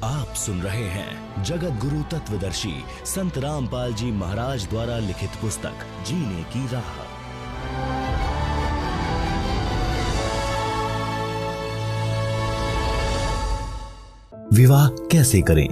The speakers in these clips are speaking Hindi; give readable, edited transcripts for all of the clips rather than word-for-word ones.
आप सुन रहे हैं जगत गुरु तत्वदर्शी संत रामपाल जी महाराज द्वारा लिखित पुस्तक जीने की राह। विवाह कैसे करें?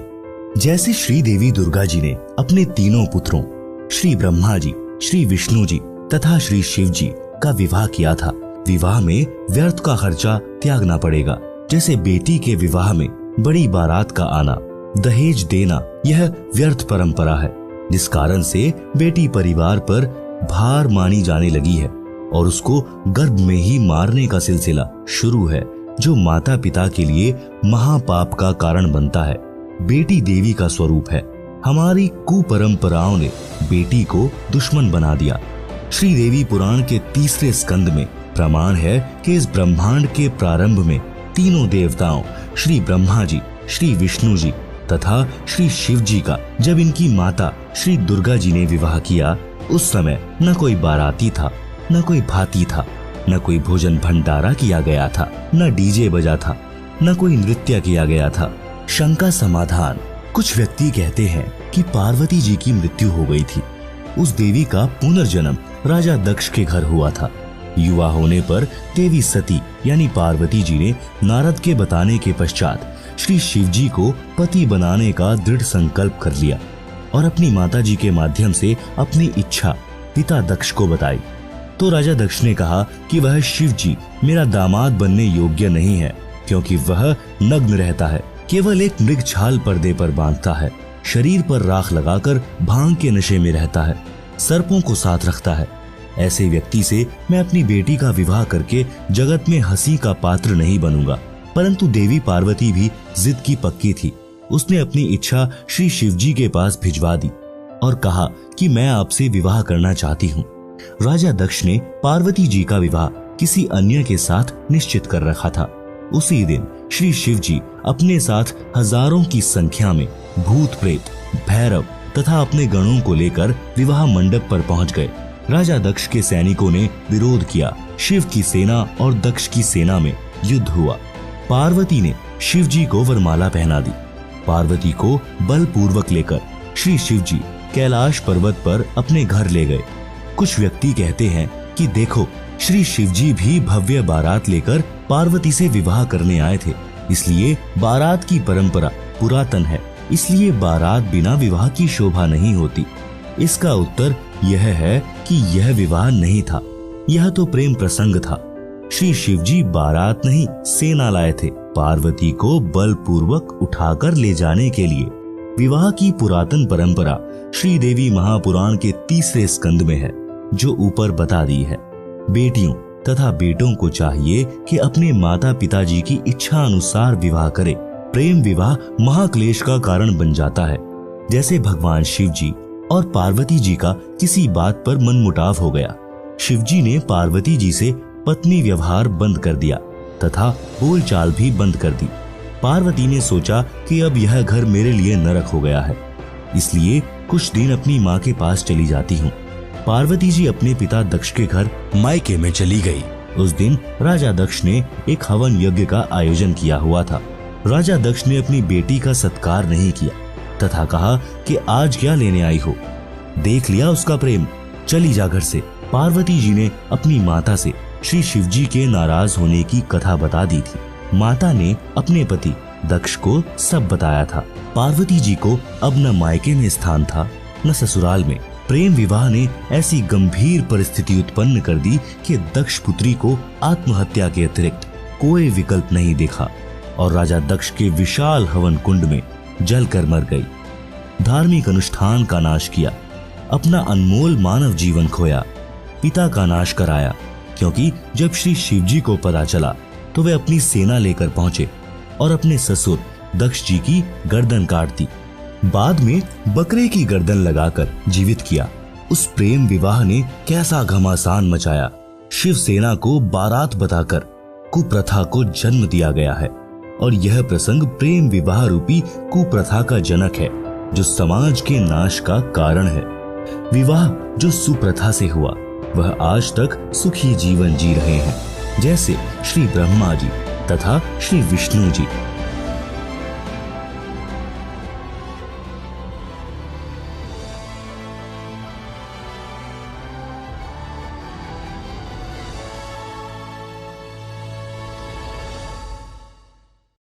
जैसे श्री देवी दुर्गा जी ने अपने तीनों पुत्रों श्री ब्रह्मा जी, श्री विष्णु जी तथा श्री शिव जी का विवाह किया था। विवाह में व्यर्थ का खर्चा त्यागना पड़ेगा। जैसे बेटी के विवाह में बड़ी बारात का आना, दहेज देना, यह व्यर्थ परंपरा है, जिस कारण से बेटी परिवार पर भार मानी जाने लगी है और उसको गर्भ में ही मारने का सिलसिला शुरू है, जो माता पिता के लिए महापाप का कारण बनता है। बेटी देवी का स्वरूप है। हमारी कुपरंपराओं ने बेटी को दुश्मन बना दिया। श्री देवी पुराण के 3 स्कंद में प्रमाण है कि इस ब्रह्मांड के प्रारंभ में तीनों देवताओं श्री ब्रह्मा जी, श्री विष्णु जी तथा श्री शिव जी का जब इनकी माता श्री दुर्गा जी ने विवाह किया, उस समय न कोई बाराती था, न कोई भाती था, न कोई भोजन भंडारा किया गया था, न डीजे बजा था, न कोई नृत्य किया गया था। शंका समाधान। कुछ व्यक्ति कहते हैं कि पार्वती जी की मृत्यु हो गई थी। उस देवी का पुनर्जन्म राजा दक्ष के घर हुआ था। युवा होने पर देवी सती यानी पार्वती जी ने नारद के बताने के पश्चात श्री शिव जी को पति बनाने का दृढ़ संकल्प कर लिया और अपनी माता जी के माध्यम से अपनी इच्छा पिता दक्ष को बताई। तो राजा दक्ष ने कहा कि वह शिव जी मेरा दामाद बनने योग्य नहीं है, क्योंकि वह नग्न रहता है, केवल एक मृग छाल पर्दे पर बांधता है, शरीर पर राख लगाकर भांग के नशे में रहता है, सर्पों को साथ रखता है। ऐसे व्यक्ति से मैं अपनी बेटी का विवाह करके जगत में हंसी का पात्र नहीं बनूंगा। परंतु देवी पार्वती भी जिद की पक्की थी। उसने अपनी इच्छा श्री शिव जी के पास भिजवा दी और कहा कि मैं आपसे विवाह करना चाहती हूँ। राजा दक्ष ने पार्वती जी का विवाह किसी अन्य के साथ निश्चित कर रखा था। उसी दिन श्री शिव जी अपने साथ हजारों की संख्या में भूत प्रेत, भैरव तथा अपने गणों को लेकर विवाह मंडप पर पहुंच गए। राजा दक्ष के सैनिकों ने विरोध किया। शिव की सेना और दक्ष की सेना में युद्ध हुआ। पार्वती ने शिव जी को वरमाला पहना दी। पार्वती को बलपूर्वक लेकर श्री शिव जी कैलाश पर्वत पर अपने घर ले गए। कुछ व्यक्ति कहते हैं कि देखो, श्री शिव जी भी भव्य बारात लेकर पार्वती से विवाह करने आए थे, इसलिए बारात की परंपरा पुरातन है, इसलिए बारात बिना विवाह की शोभा नहीं होती। इसका उत्तर यह है कि यह विवाह नहीं था, यह तो प्रेम प्रसंग था। श्री शिव जी बारात नहीं सेना लाए थे, पार्वती को बलपूर्वक उठाकर ले जाने के लिए। विवाह की पुरातन परंपरा श्री देवी महापुराण के 3 स्कंद में है, जो ऊपर बता दी है। बेटियों तथा बेटों को चाहिए कि अपने माता पिता जी की इच्छा अनुसार विवाह करें। प्रेम विवाह महाक्लेश का कारण बन जाता है। जैसे भगवान शिव जी और पार्वती जी का किसी बात पर मनमुटाव हो गया। शिव जी ने पार्वती जी से पत्नी व्यवहार बंद कर दिया तथा बोलचाल भी बंद कर दी। पार्वती ने सोचा कि अब यह घर मेरे लिए नरक हो गया है, इसलिए कुछ दिन अपनी माँ के पास चली जाती हूँ। पार्वती जी अपने पिता दक्ष के घर मायके में चली गई। उस दिन राजा दक्ष ने एक हवन यज्ञ का आयोजन किया हुआ था। राजा दक्ष ने अपनी बेटी का सत्कार नहीं किया तथा कहा कि आज क्या लेने आई हो, देख लिया उसका प्रेम, चली जा घर से। पार्वती जी ने अपनी माता से श्री शिव जी के नाराज होने की कथा बता दी थी। माता ने अपने पति दक्ष को सब बताया था। पार्वती जी को अब न मायके में स्थान था न ससुराल में। प्रेम विवाह ने ऐसी गंभीर परिस्थिति उत्पन्न कर दी कि दक्ष पुत्री को आत्महत्या के अतिरिक्त कोई विकल्प नहीं देखा और राजा दक्ष के विशाल हवन कुंड में जलकर मर गई। धार्मिक अनुष्ठान का नाश किया, अपना अनमोल मानव जीवन खोया, पिता का नाश कराया, क्योंकि जब श्री शिव जी को पता चला तो वे अपनी सेना लेकर पहुंचे और अपने ससुर दक्ष जी की गर्दन काट दी। बाद में बकरे की गर्दन लगाकर जीवित किया। उस प्रेम विवाह ने कैसा घमासान मचाया। शिव सेना को बारात बताकर कुप्रथा को जन्म दिया गया है और यह प्रसंग प्रेम विवाह रूपी कुप्रथा का जनक है, जो समाज के नाश का कारण है। विवाह जो सुप्रथा से हुआ, वह आज तक सुखी जीवन जी रहे हैं। जैसे श्री ब्रह्मा जी तथा श्री विष्णु जी